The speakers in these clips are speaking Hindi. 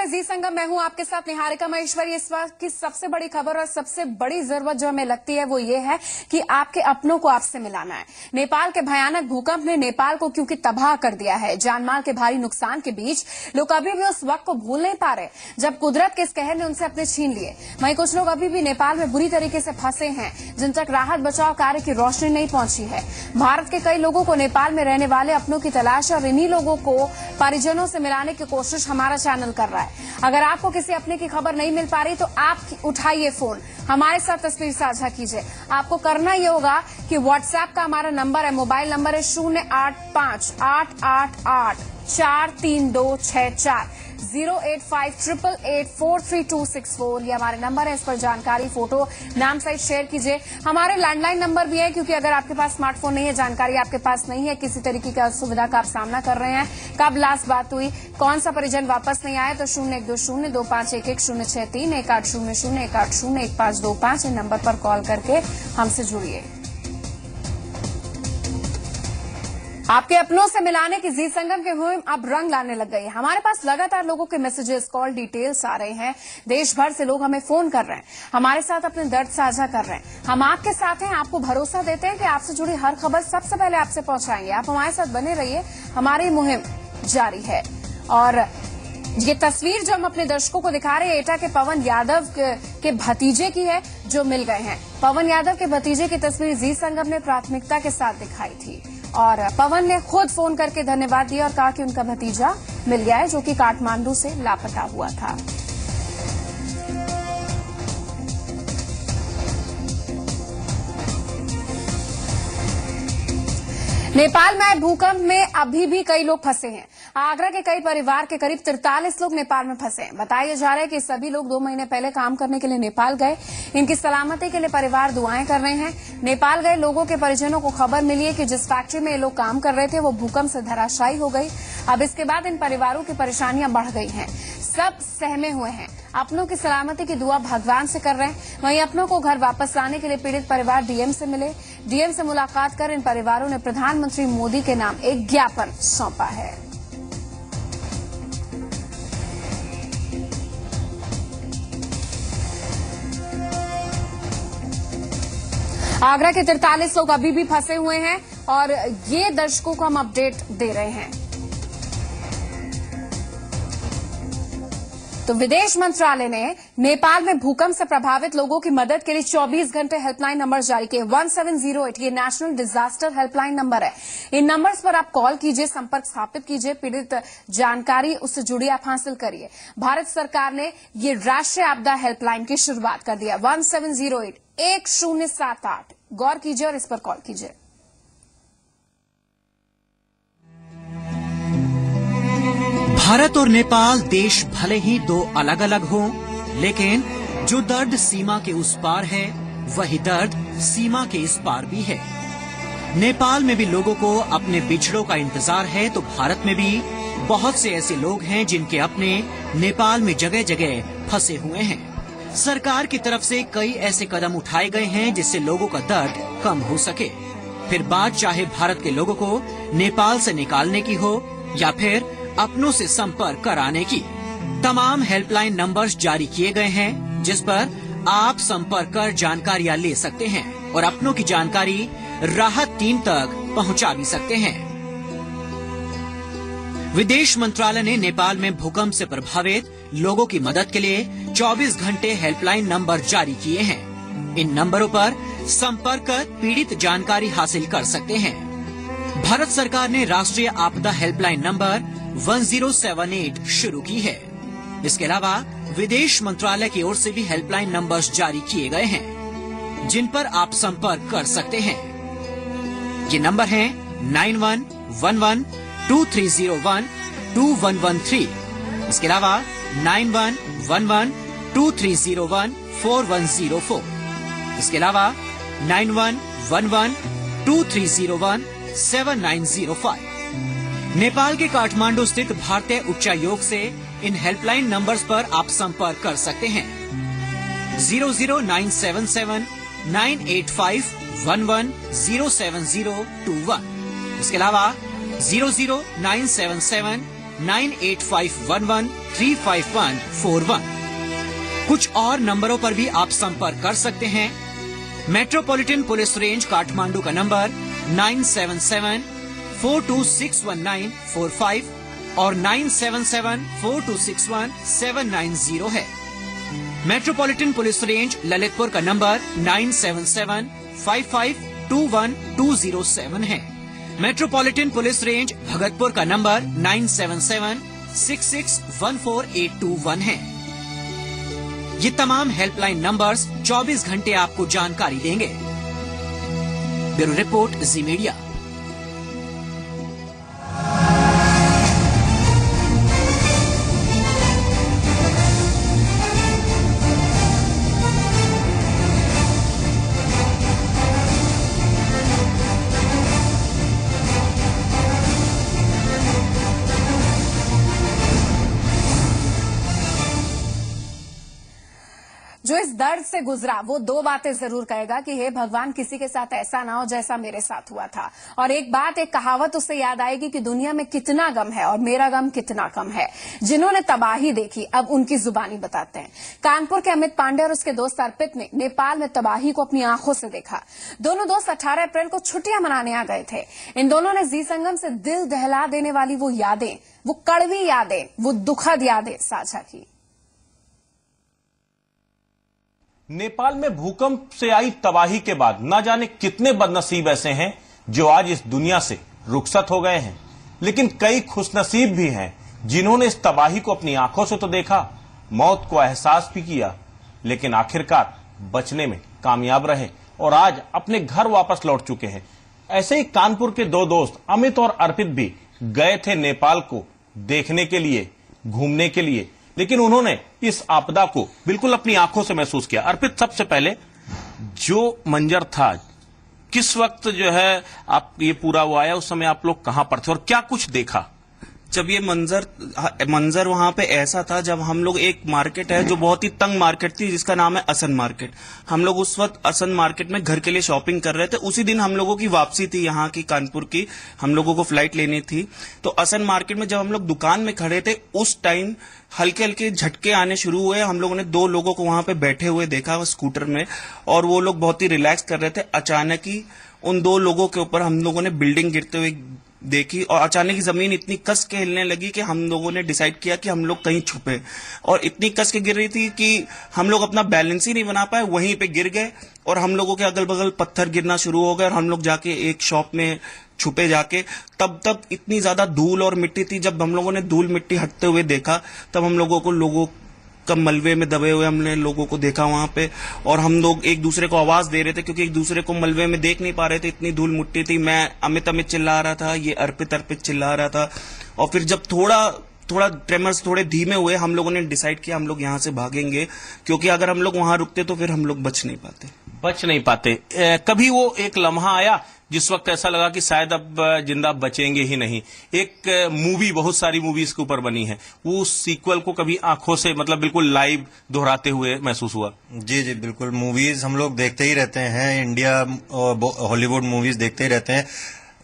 है जी संगम। मैं हूं आपके साथ निहारिका महेश्वरी। इस वक्त की सबसे बड़ी खबर और सबसे बड़ी जरूरत जो हमें लगती है वो ये है कि आपके अपनों को आपसे मिलाना है। नेपाल के भयानक भूकंप ने नेपाल को क्योंकि तबाह कर दिया है। जानमाल के भारी नुकसान के बीच लोग अभी भी उस वक्त को भूल नहीं पा रहे जब कुदरत के इस कहर ने उनसे अपने छीन लिए। वहीं कुछ लोग अभी भी नेपाल में बुरी तरीके से फंसे हैं, जिन तक राहत बचाव कार्य की रोशनी नहीं पहुंची है। भारत के कई लोगों को नेपाल में रहने वाले अपनों की तलाश और इन्हीं लोगों को परिजनों से मिलाने की कोशिश हमारा चैनल कर रहा है। अगर आपको किसी अपने की खबर नहीं मिल पा रही तो आप उठाइए फोन, हमारे साथ तस्वीर साझा कीजिए। आपको करना ये होगा कि व्हाट्सएप का हमारा नंबर है, मोबाइल नंबर है 085-888-43264 085-888-43264। ये हमारे नंबर है, इस पर जानकारी, फोटो, नाम सहित शेयर कीजिए। हमारे लैंडलाइन नंबर भी है, क्योंकि अगर आपके पास स्मार्टफोन नहीं है, जानकारी आपके पास नहीं है, किसी तरीके की असुविधा का आप सामना कर रहे हैं, कब लास्ट बात हुई, कौन सा परिजन वापस नहीं आया, तो 0120-2511-063 1800-180-1525 इन नंबर पर कॉल करके हमसे जुड़िए। आपके अपनों से मिलाने की जी संगम की मुहिम अब रंग लाने लग गई है। हमारे पास लगातार लोगों के मैसेजेस, कॉल डिटेल्स आ रहे हैं। देश भर से लोग हमें फोन कर रहे हैं, हमारे साथ अपने दर्द साझा कर रहे हैं। हम आपके साथ हैं, आपको भरोसा देते हैं कि आपसे जुड़ी हर खबर सबसे पहले आपसे पहुंचाएंगे। आप हमारे साथ बने रहिए, हमारी मुहिम जारी है। और ये तस्वीर जो हम अपने दर्शकों को दिखा रहे हैं, एटा के पवन यादव के भतीजे की है जो मिल गए हैं। पवन यादव के भतीजे की तस्वीर जी संगम ने प्राथमिकता के साथ दिखाई थी और पवन ने खुद फोन करके धन्यवाद दिया और कहा कि उनका भतीजा मिल गया है, जो कि काठमांडू से लापता हुआ था। नेपाल में आए भूकंप में अभी भी कई लोग फंसे हैं। आगरा के कई परिवार के करीब 43 लोग नेपाल में फंसे हैं। बताया जा रहा है कि सभी लोग 2 महीने पहले काम करने के लिए नेपाल गए। इनकी सलामती के लिए परिवार दुआएं कर रहे हैं। नेपाल गए लोगों के परिजनों को खबर मिली है कि जिस फैक्ट्री में ये लोग काम कर रहे थे वो भूकंप से धराशायी हो गई। अब इसके बाद इन परिवारों की परेशानियां बढ़ गई हैं। सब सहमे हुए हैं, अपनों की सलामती की दुआ भगवान से कर रहे हैं। वहीं अपनों को घर वापस लाने के लिए पीड़ित परिवार डीएम से मिले। डीएम से मुलाकात कर इन परिवारों ने प्रधानमंत्री मोदी के नाम एक ज्ञापन सौंपा है। आगरा के 43 लोग अभी भी फंसे हुए हैं और ये दर्शकों को हम अपडेट दे रहे हैं। तो विदेश मंत्रालय ने नेपाल में भूकंप से प्रभावित लोगों की मदद के लिए 24 घंटे हेल्पलाइन नंबर जारी किए। 1708 ये नेशनल डिजास्टर हेल्पलाइन नंबर है। इन नंबर्स पर आप कॉल कीजिए, संपर्क स्थापित कीजिए, पीड़ित जानकारी उससे जुड़ी आप हासिल करिए। भारत सरकार ने ये राष्ट्रीय आपदा हेल्पलाइन की शुरुआत कर दिया। 1708 1078 गौर कीजिए और इस पर कॉल कीजिए। भारत और नेपाल देश भले ही 2 अलग अलग हों, लेकिन जो दर्द सीमा के उस पार है वही दर्द सीमा के इस पार भी है। नेपाल में भी लोगों को अपने बिछड़ों का इंतजार है, तो भारत में भी बहुत से ऐसे लोग हैं जिनके अपने नेपाल में जगह जगह फंसे हुए हैं। सरकार की तरफ से कई ऐसे कदम उठाए गए हैं जिससे लोगों का दर्द कम हो सके। फिर बात चाहे भारत के लोगों को नेपाल से निकालने की हो या फिर अपनों से संपर्क कराने की, तमाम हेल्पलाइन नंबर्स जारी किए गए हैं जिस पर आप संपर्क कर जानकारियां ले सकते हैं और अपनों की जानकारी राहत टीम तक पहुंचा भी सकते हैं। विदेश मंत्रालय ने नेपाल में भूकंप से प्रभावित लोगों की मदद के लिए 24 घंटे हेल्पलाइन नंबर जारी किए हैं। इन नंबरों पर संपर्क कर पीड़ित जानकारी हासिल कर सकते हैं। भारत सरकार ने राष्ट्रीय आपदा हेल्पलाइन नंबर 1078 शुरू की है। इसके अलावा विदेश मंत्रालय की ओर से भी हेल्पलाइन नंबर्स जारी किए गए हैं जिन पर आप संपर्क कर सकते हैं। ये नंबर हैं 911123012113। इसके अलावा 911123014104। इसके अलावा 911123017905। नेपाल के काठमांडू स्थित भारतीय उच्चायोग से इन हेल्पलाइन नंबर्स पर आप संपर्क कर सकते हैं। 00977-985-11-07021। इसके अलावा 00977 9851135141। कुछ और नंबरों पर भी आप संपर्क कर सकते हैं। मेट्रोपॉलिटन पुलिस रेंज काठमांडू का नंबर 9774261945 और 9774261790 है। मेट्रोपॉलिटन पुलिस रेंज ललितपुर का नंबर 9775521207 है। मेट्रोपॉलिटन पुलिस रेंज भगतपुर का नंबर 9776614821 है। ये तमाम हेल्पलाइन नंबर्स 24 घंटे आपको जानकारी देंगे। ब्यूरो रिपोर्ट, जी मीडिया। जो इस दर्द से गुजरा वो दो बातें जरूर कहेगा कि हे भगवान, किसी के साथ ऐसा ना हो जैसा मेरे साथ हुआ था। और एक बात, एक कहावत उसे याद आएगी कि दुनिया में कितना गम है और मेरा गम कितना कम है। जिन्होंने तबाही देखी अब उनकी जुबानी बताते हैं। कानपुर के अमित पांडे और उसके दोस्त अर्पित ने नेपाल में तबाही को अपनी आंखों से देखा। दोनों दोस्त 18 अप्रैल को छुट्टियां मनाने आ गए थे। इन दोनों ने जी संगम से दिल दहला देने वाली वो यादें, वो कड़वी यादें, वो दुखद यादें साझा की। नेपाल में भूकंप से आई तबाही के बाद न जाने कितने बदनसीब ऐसे हैं जो आज इस दुनिया से रुखसत हो गए हैं, लेकिन कई खुशनसीब भी हैं जिन्होंने इस तबाही को अपनी आंखों से तो देखा, मौत को एहसास भी किया, लेकिन आखिरकार बचने में कामयाब रहे और आज अपने घर वापस लौट चुके हैं। ऐसे ही कानपुर के दो दोस्त अमित और अर्पित भी गए थे नेपाल को देखने के लिए, घूमने के लिए, लेकिन उन्होंने इस आपदा को बिल्कुल अपनी आंखों से महसूस किया। अर्पित, सबसे पहले जो मंजर था, किस वक्त जो है आप ये पूरा हुआ आया, उस समय आप लोग कहां पर थे और क्या कुछ देखा? जब ये मंजर वहां पे ऐसा था, जब हम लोग, एक मार्केट है जो बहुत ही तंग मार्केट थी जिसका नाम है असन मार्केट, हम लोग उस वक्त असन मार्केट में घर के लिए शॉपिंग कर रहे थे। उसी दिन हम लोगों की वापसी थी यहाँ की, कानपुर की, हम लोगों को फ्लाइट लेनी थी। तो असन मार्केट में जब हम लोग दुकान में खड़े थे उस टाइम हल्के हल्के झटके आने शुरू हुए। हम लोगों ने दो लोगों को वहां पे बैठे हुए देखा स्कूटर में, और वो लोग बहुत ही रिलैक्स कर रहे थे। अचानक ही उन दो लोगों के ऊपर हम लोगों ने बिल्डिंग गिरते हुए देखी और अचानक ही जमीन इतनी कस के हिलने लगी कि हम लोगों ने डिसाइड किया कि हम लोग कहीं छुपे, और इतनी कस के गिर रही थी कि हम लोग अपना बैलेंस ही नहीं बना पाए, वहीं पे गिर गए और हम लोगों के अगल बगल पत्थर गिरना शुरू हो गए और हम लोग जाके एक शॉप में छुपे जाके। तब इतनी ज्यादा धूल और मिट्टी थी, जब हम लोगों ने धूल मिट्टी हटते हुए देखा तब हम लोगों का मलबे में दबे हुए हमने लोगों को देखा वहां पे, और हम लोग एक दूसरे को आवाज दे रहे थे क्योंकि एक दूसरे को मलबे में देख नहीं पा रहे थे, इतनी धूल मिट्टी थी। मैं अमित चिल्ला रहा था, ये अर्पित चिल्ला रहा था। और फिर जब थोड़ा ट्रेमर्स थोड़े धीमे हुए, हम लोगों ने डिसाइड किया हम लोग यहाँ से भागेंगे, क्योंकि अगर हम लोग वहां रुकते तो फिर हम लोग बच नहीं पाते। कभी वो एक लम्हा आया जिस वक्त ऐसा लगा कि शायद अब जिंदा बचेंगे ही नहीं? एक मूवी, बहुत सारी मूवीज के ऊपर बनी है, वो सीक्वल को कभी आंखों से, मतलब बिल्कुल लाइव दोहराते हुए महसूस हुआ? जी जी बिल्कुल, मूवीज हम लोग देखते ही रहते हैं, इंडिया और हॉलीवुड मूवीज देखते ही रहते हैं।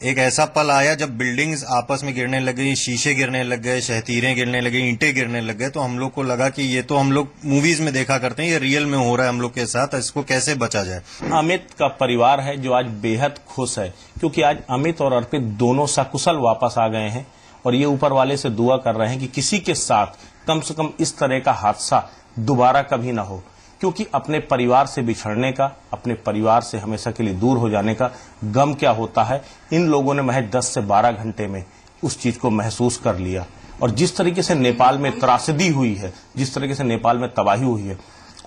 एक ऐसा पल आया जब बिल्डिंग्स आपस में गिरने लगी, शीशे गिरने लग गए, शहतीरें गिरने लगी, ईंटें गिरने लग गए, तो हम लोग को लगा कि ये तो हम लोग मूवीज में देखा करते हैं, ये रियल में हो रहा है हम लोग के साथ, इसको कैसे बचा जाए। अमित का परिवार है जो आज बेहद खुश है, क्योंकि आज अमित और अर्पित दोनों सकुशल वापस आ गए हैं और ये ऊपर वाले से दुआ कर रहे हैं कि किसी के साथ कम से कम इस तरह का हादसा दोबारा कभी ना हो, क्योंकि अपने परिवार से बिछड़ने का, अपने परिवार से हमेशा के लिए दूर हो जाने का गम क्या होता है, इन लोगों ने महज 10 से 12 घंटे में उस चीज को महसूस कर लिया। और जिस तरीके से नेपाल में त्रासदी हुई है, जिस तरीके से नेपाल में तबाही हुई है,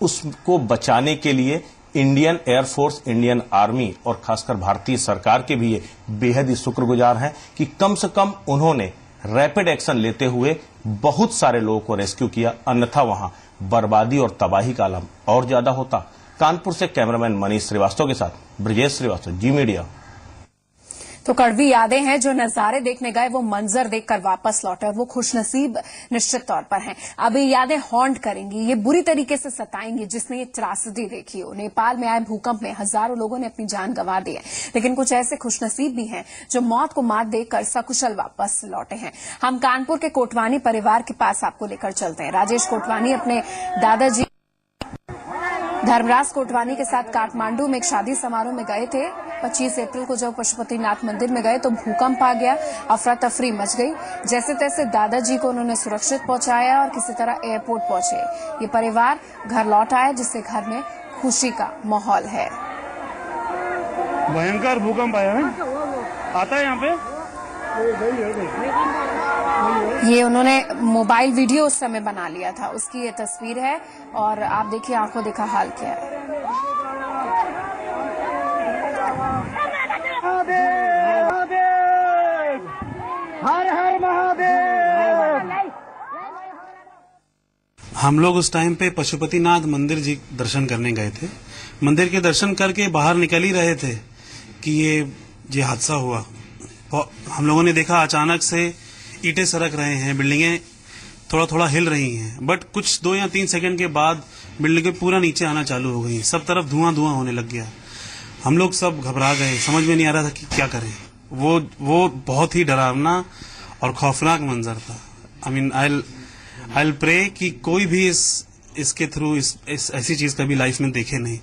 उसको बचाने के लिए इंडियन एयरफोर्स, इंडियन आर्मी और खासकर भारतीय सरकार के भी ये बेहद ही शुक्रगुजार हैं कि कम से कम उन्होंने रैपिड एक्शन लेते हुए बहुत सारे लोगों को रेस्क्यू किया, अन्यथा वहां बर्बादी और तबाही का आलम और ज्यादा होता। कानपुर से कैमरामैन मनीष श्रीवास्तव के साथ ब्रजेश श्रीवास्तव, जी मीडिया। तो कड़वी यादें हैं, जो नजारे देखने गए वो मंजर देखकर वापस लौटे और वो खुशनसीब निश्चित तौर पर हैं। अब ये यादें हॉन्ट करेंगी, ये बुरी तरीके से सताएंगी जिसने ये त्रासदी देखी हो। नेपाल में आए भूकंप में हजारों लोगों ने अपनी जान गंवा दी है, लेकिन कुछ ऐसे खुशनसीब भी हैं जो मौत को मात देकर सकुशल वापस लौटे हैं। हम कानपुर के कोटवानी परिवार के पास आपको लेकर चलते हैं। राजेश कोटवानी अपने दादाजी धर्मराज कोटवानी के साथ काठमांडू में एक शादी समारोह में गए थे। 25 अप्रैल को जब पशुपतिनाथ मंदिर में गए तो भूकंप आ गया, अफरा तफरी मच गई। जैसे तैसे दादाजी को उन्होंने सुरक्षित पहुंचाया और किसी तरह एयरपोर्ट पहुंचे। ये परिवार घर लौट आया, जिससे घर में खुशी का माहौल है। भयंकर भूकंप आया है, आता है यहाँ पे। ये उन्होंने मोबाइल वीडियो उस समय बना लिया था, उसकी ये तस्वीर है और आप देखिए आंखों देखा हाल क्या है। हर हर महादेव। हम लोग उस टाइम पे पशुपतिनाथ मंदिर जी दर्शन करने गए थे। मंदिर के दर्शन करके बाहर निकल ही रहे थे कि ये हादसा हुआ। हम लोगों ने देखा अचानक से ईंटें सरक रहे हैं, बिल्डिंगें थोड़ा थोड़ा हिल रही हैं, बट कुछ 2 या 3 सेकंड के बाद बिल्डिंगें पूरा नीचे आना चालू हो गई। सब तरफ धुआं धुआं होने लग गया। हम लोग सब घबरा गए, समझ में नहीं आ रहा था कि क्या करें। वो बहुत ही डरावना और खौफनाक मंजर था। आई मीन आई प्रे कि कोई भी इसके थ्रू ऐसी चीज कभी लाइफ में देखे नहीं।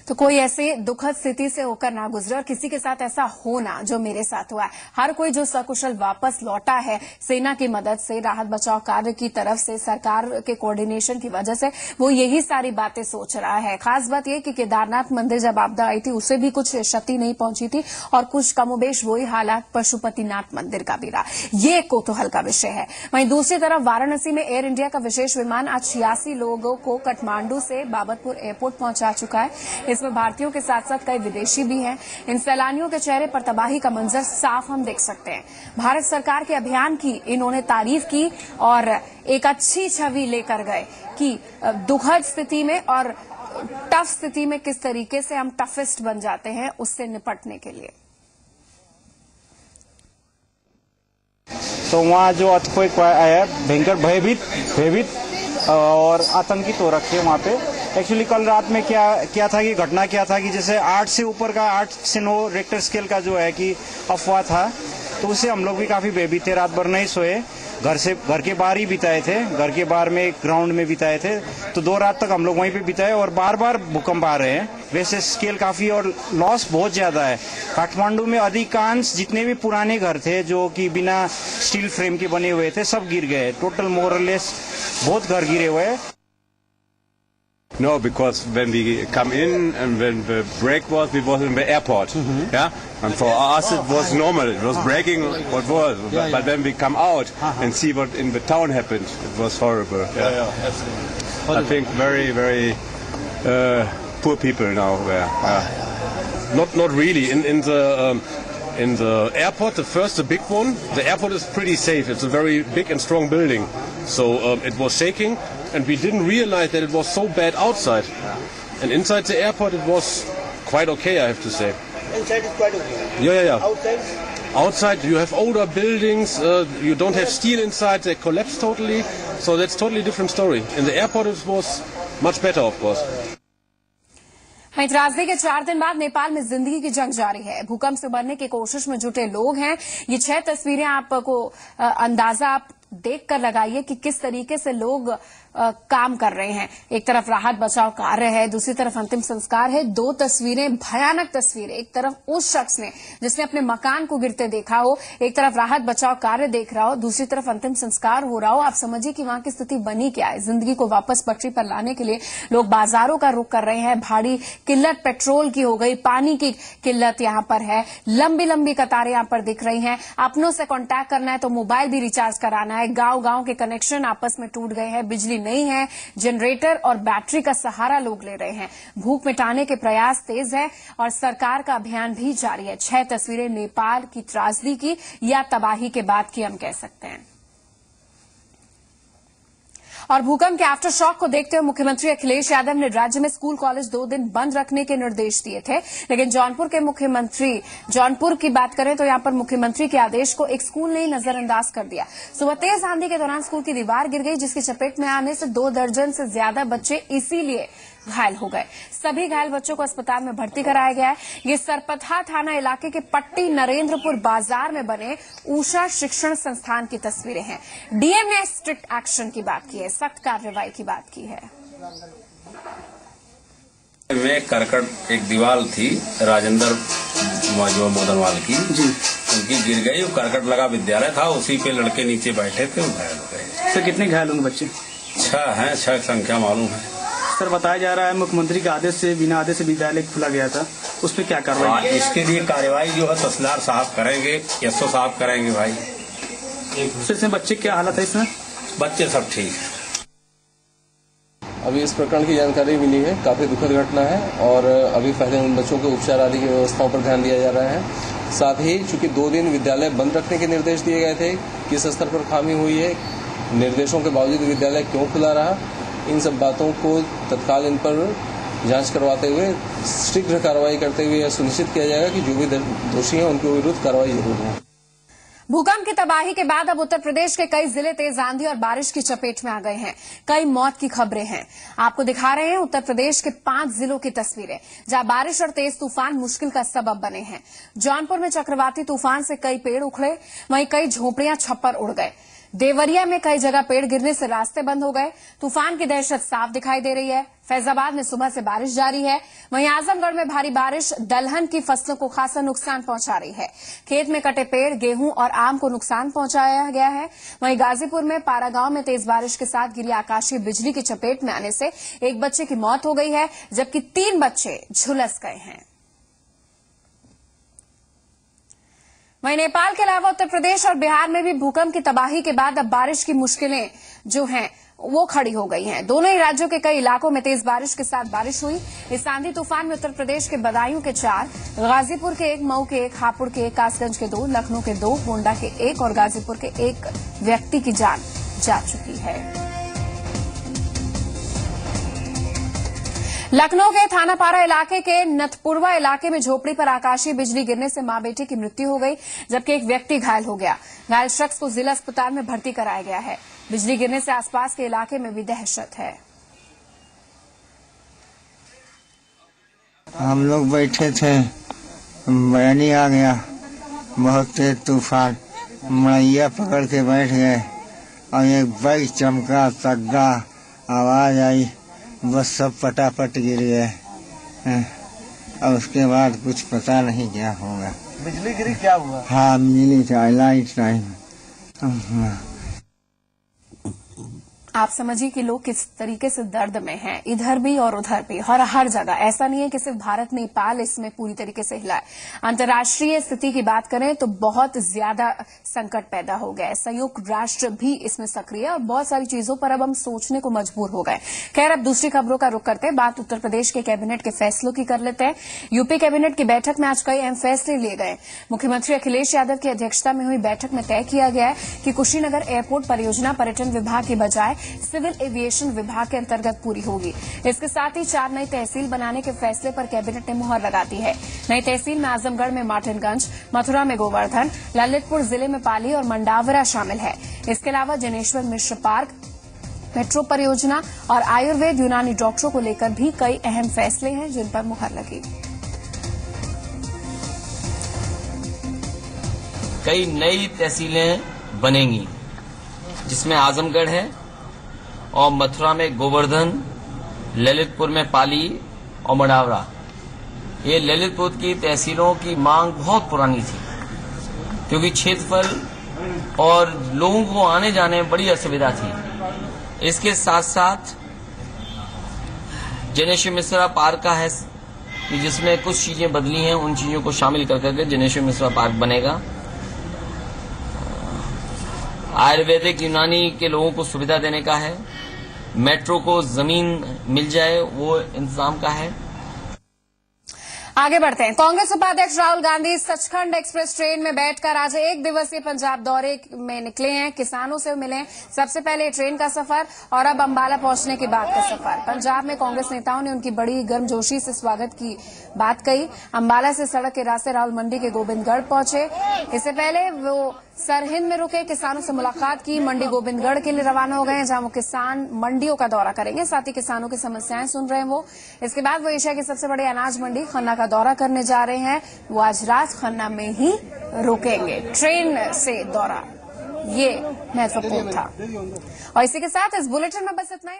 तो कोई ऐसे दुखद स्थिति से होकर ना गुजरे और किसी के साथ ऐसा हो ना जो मेरे साथ हुआ है। हर कोई जो सकुशल वापस लौटा है सेना की मदद से, राहत बचाव कार्य की तरफ से, सरकार के कोऑर्डिनेशन की वजह से, वो यही सारी बातें सोच रहा है। खास बात यह कि केदारनाथ मंदिर जब आपदा आई थी उसे भी कुछ क्षति नहीं पहुंची थी और कुछ कमोबेश वही हालात पशुपतिनाथ मंदिर का भी रहा। ये कौतूहल का विषय है। वहीं दूसरी तरफ वाराणसी में एयर इंडिया का विशेष विमान आज 86 लोगों को काठमांडू से बाबतपुर एयरपोर्ट पहुंचा चुका है। इसमें भारतीयों के साथ साथ कई विदेशी भी हैं। इन सैलानियों के चेहरे पर तबाही का मंजर साफ हम देख सकते हैं। भारत सरकार के अभियान की इन्होंने तारीफ की और एक अच्छी छवि लेकर गए कि दुखद स्थिति में और टफ स्थिति में किस तरीके से हम टफेस्ट बन जाते हैं उससे निपटने के लिए। तो वहाँ जो अर्थक्वेक आया भयंकर भयभीत और आतंकित हो रखे वहाँ पे। एक्चुअली कल रात में क्या था कि घटना क्या था कि जैसे 8 से ऊपर का 8 से 9 रेक्टर स्केल का जो है कि अफवाह था, तो उससे हम लोग भी काफी भयभीत थे। रात भर नहीं सोए, घर के बाहर ही बिताए थे, घर के बाहर में ग्राउंड में बिताए थे। तो 2 रात तक हम लोग वहीं पे बिताए और बार बार भूकंप आ रहे हैं। वैसे स्केल काफी और लॉस बहुत ज्यादा है। काठमांडू में अधिकांश जितने भी पुराने घर थे जो कि बिना स्टील फ्रेम के बने हुए थे सब गिर गए। टोटल मोरलेस बहुत घर गिरे हुए हैं। No, because when we come in and when the break was, we was in the airport. Yeah, and for us it was normal. It was breaking what was, but when we come out and see what in the town happened, it was horrible. I think very, very poor people now there. Not really. In the airport, the big one, the airport is pretty safe. It's a very big and strong building. So it was shaking, and we didn't realize that it was so bad outside. And inside the airport, it was quite okay, I have to say. Inside is quite okay? Yeah. Outside? Outside, you have older buildings. You don't have steel inside. They collapse totally. So that's totally different story. In the airport, it was much better, of course. वहीं त्रासदी के 4 दिन बाद नेपाल में जिंदगी की जंग जारी है। भूकंप से उबरने की कोशिश में जुटे लोग हैं। ये 6 तस्वीरें आपको अंदाजा आप देखकर लगाइए कि किस तरीके से लोग काम कर रहे हैं। एक तरफ राहत बचाव कार्य है, दूसरी तरफ अंतिम संस्कार है। 2 तस्वीरें भयानक तस्वीरें, एक तरफ उस शख्स ने जिसने अपने मकान को गिरते देखा हो, एक तरफ राहत बचाव कार्य देख रहा हो, दूसरी तरफ अंतिम संस्कार हो रहा हो। आप समझिए कि वहां की स्थिति बनी क्या है। जिंदगी को वापस पटरी पर लाने के लिए लोग बाजारों का रुख कर रहे हैं। भारी किल्लत पेट्रोल की हो गई, पानी की किल्लत यहां पर है, लंबी लंबी कतारें यहां पर दिख रही हैं। अपनों से कांटेक्ट करना है तो मोबाइल भी रिचार्ज कराना है। गांव गांव के कनेक्शन आपस में टूट गए हैं, बिजली नहीं है, जनरेटर और बैटरी का सहारा लोग ले रहे हैं। भूख मिटाने के प्रयास तेज है और सरकार का अभियान भी जारी है। 6 तस्वीरें नेपाल की त्रासदी की या तबाही के बाद की हम कह सकते हैं। और भूकंप के आफ्टर शॉक को देखते हुए मुख्यमंत्री अखिलेश यादव ने राज्य में स्कूल कॉलेज 2 दिन बंद रखने के निर्देश दिए थे, लेकिन जौनपुर की बात करें तो यहां पर मुख्यमंत्री के आदेश को एक स्कूल ने नजरअंदाज कर दिया। सुबह तेज आंधी के दौरान स्कूल की दीवार गिर गई, जिसकी चपेट में आने से 2 दर्जन से ज्यादा बच्चे इसीलिए घायल हो गए। सभी घायल बच्चों को अस्पताल में भर्ती कराया गया है। ये सरपथा थाना इलाके के पट्टी नरेंद्रपुर बाजार में बने ऊषा शिक्षण संस्थान की तस्वीरें हैं। डीएम ने स्ट्रिक्ट एक्शन की बात की है, सख्त कार्रवाई की बात की है। में करकट एक दीवार थी राजेंद्र मोदनवाल की जी, उनकी गिर गई। वो करकट लगा विद्यालय था, उसी पे लड़के नीचे बैठे थे, वो घायल हो गए। सर कितने घायल होंगे बच्चे? 6 हैं, 6 संख्या मालूम है। सर बताया जा रहा है मुख्यमंत्री के आदेश से बिना आदेश से विद्यालय खोला गया था, उस पर क्या कार्रवाई? इसके लिए कार्रवाई जो है तहसीलदार साहब करेंगे, एसओ साहब करेंगे भाई। इसमें बच्चे क्या हालत है? इसमें बच्चे सब ठीक है। अभी इस प्रकरण की जानकारी मिली है, काफी दुखद घटना है और अभी पहले उन बच्चों के उपचार आदि की व्यवस्थाओं पर ध्यान दिया जा रहा है। साथ ही चूंकि 2 दिन विद्यालय बंद रखने के निर्देश दिए गए थे, किस स्तर पर खामी हुई है, निर्देशों के बावजूद विद्यालय क्यों खुला रहा, इन सब बातों को तत्काल इन पर जांच करवाते हुए शीघ्र कार्रवाई करते हुए यह सुनिश्चित किया जाएगा कि जो भी दोषी हैं उनके विरुद्ध कार्रवाई जरूर हो। भूकंप की तबाही के बाद अब उत्तर प्रदेश के कई जिले तेज आंधी और बारिश की चपेट में आ गए हैं। कई मौत की खबरें हैं। आपको दिखा रहे हैं उत्तर प्रदेश के 5 जिलों की तस्वीरें, जहां बारिश और तेज तूफान मुश्किल का सबब बने हैं। जौनपुर में चक्रवाती तूफान से कई पेड़ उखड़े, वहीं कई झोपड़ियां छप्पर उड़ गए। देवरिया में कई जगह पेड़ गिरने से रास्ते बंद हो गए। तूफान की दहशत साफ दिखाई दे रही है। फैजाबाद में सुबह से बारिश जारी है। वहीं आजमगढ़ में भारी बारिश दलहन की फसलों को खासा नुकसान पहुंचा रही है। खेत में कटे पेड़, गेहूं और आम को नुकसान पहुंचाया गया है। वहीं गाजीपुर में पारा गांव में तेज बारिश के साथ गिरी आकाशीय बिजली की चपेट में आने से एक बच्चे की मौत हो गई है, जबकि 3 बच्चे झुलस गए हैं। वहीं नेपाल के अलावा उत्तर प्रदेश और बिहार में भी भूकंप की तबाही के बाद अब बारिश की मुश्किलें जो हैं वो खड़ी हो गई हैं। दोनों ही राज्यों के कई इलाकों में तेज बारिश के साथ बारिश हुई। इस आंधी तूफान में उत्तर प्रदेश के बदायूं के 4, गाजीपुर के 1, मऊ के 1, हापुड़ के 1, कासगंज के 2, लखनऊ के 2, गोंडा के 1 और गाजीपुर के 1 व्यक्ति की जान जा चुकी है। लखनऊ के थानापारा इलाके के नथपुरवा इलाके में झोपड़ी पर आकाशीय बिजली गिरने से मां बेटे की मृत्यु हो गई, जबकि एक व्यक्ति घायल हो गया। घायल शख्स को जिला अस्पताल में भर्ती कराया गया है। बिजली गिरने से आसपास के इलाके में भी दहशत है। हम लोग बैठे थे, बयानी आ गया, बहुत तेज तूफान, मड़ैया पकड़ के बैठ गए और एक बाइक चमका, तग्गा आवाज आई, बस सब पटापट गिर गए और उसके बाद कुछ पता नहीं क्या होगा। बिजली गिरी क्या हुआ? हाँ बिजली था, लाइट टाइम। आप समझिए कि लोग किस तरीके से दर्द में हैं, इधर भी और उधर भी, हर जगह। ऐसा नहीं है कि सिर्फ भारत नेपाल इसमें पूरी तरीके से हिला है। अंतर्राष्ट्रीय स्थिति की बात करें तो बहुत ज्यादा संकट पैदा हो गया है। संयुक्त राष्ट्र भी इसमें सक्रिय है और बहुत सारी चीजों पर अब हम सोचने को मजबूर हो गए। खैर, अब दूसरी खबरों का रुख करते हैं। बात उत्तर प्रदेश के कैबिनेट के फैसलों की कर लेते हैं। यूपी कैबिनेट की बैठक में आज कई अहम फैसले लिए गए। मुख्यमंत्री अखिलेश यादव की अध्यक्षता में हुई बैठक में तय किया गया है कि कुशीनगर एयरपोर्ट परियोजना पर्यटन विभाग की बजाय सिविल एविएशन विभाग के अंतर्गत पूरी होगी। इसके साथ ही 4 नई तहसील बनाने के फैसले पर कैबिनेट ने मुहर लगा दी है। नई तहसील में आजमगढ़ में मार्टिनगंज, मथुरा में गोवर्धन, ललितपुर जिले में पाली और मंडावरा शामिल है। इसके अलावा जनेश्वर मिश्र पार्क, मेट्रो परियोजना और आयुर्वेद यूनानी डॉक्टरों को लेकर भी कई अहम फैसले हैं जिन पर मुहर लगी। कई नई तहसीलें बनेंगी, जिसमें आजमगढ़ है और मथुरा में गोवर्धन, ललितपुर में पाली और मंडावरा। ये ललितपुर की तहसीलों की मांग बहुत पुरानी थी, क्योंकि क्षेत्रफल और लोगों को आने जाने में बड़ी असुविधा थी। इसके साथ साथ जनेश्वर मिश्रा पार्क का है कि जिसमें कुछ चीजें बदली हैं, उन चीजों को शामिल करके जनेश्वर मिश्रा पार्क बनेगा। आयुर्वेदिक यूनानी के लोगों को सुविधा देने का है। मेट्रो को जमीन मिल जाए, वो इंतजाम का है। आगे बढ़ते हैं। कांग्रेस उपाध्यक्ष राहुल गांधी सचखंड एक्सप्रेस ट्रेन में बैठकर आज 1 दिवसीय पंजाब दौरे में निकले हैं। किसानों से मिले। सबसे पहले ट्रेन का सफर और अब अंबाला पहुंचने के बाद का सफर। पंजाब में कांग्रेस नेताओं ने उनकी बड़ी गर्मजोशी से स्वागत की बात कही। अंबाला से सड़क के रास्ते राहुल मंडी के गोविंदगढ़ पहुंचे। इससे पहले वो सरहिंद में रुके, किसानों से मुलाकात की, मंडी गोविंदगढ़ के लिए रवाना हो गए, जहां वो किसान मंडियों का दौरा करेंगे, साथ ही किसानों की समस्याएं सुन रहे हैं वो। इसके बाद वो एशिया की सबसे बड़ी अनाज मंडी खन्ना का दौरा करने जा रहे हैं। वो आज रात खन्ना में ही रुकेंगे। ट्रेन से दौरा ये महत्वपूर्ण था। और इसी के साथ इस बुलेटिन में बस इतना ही।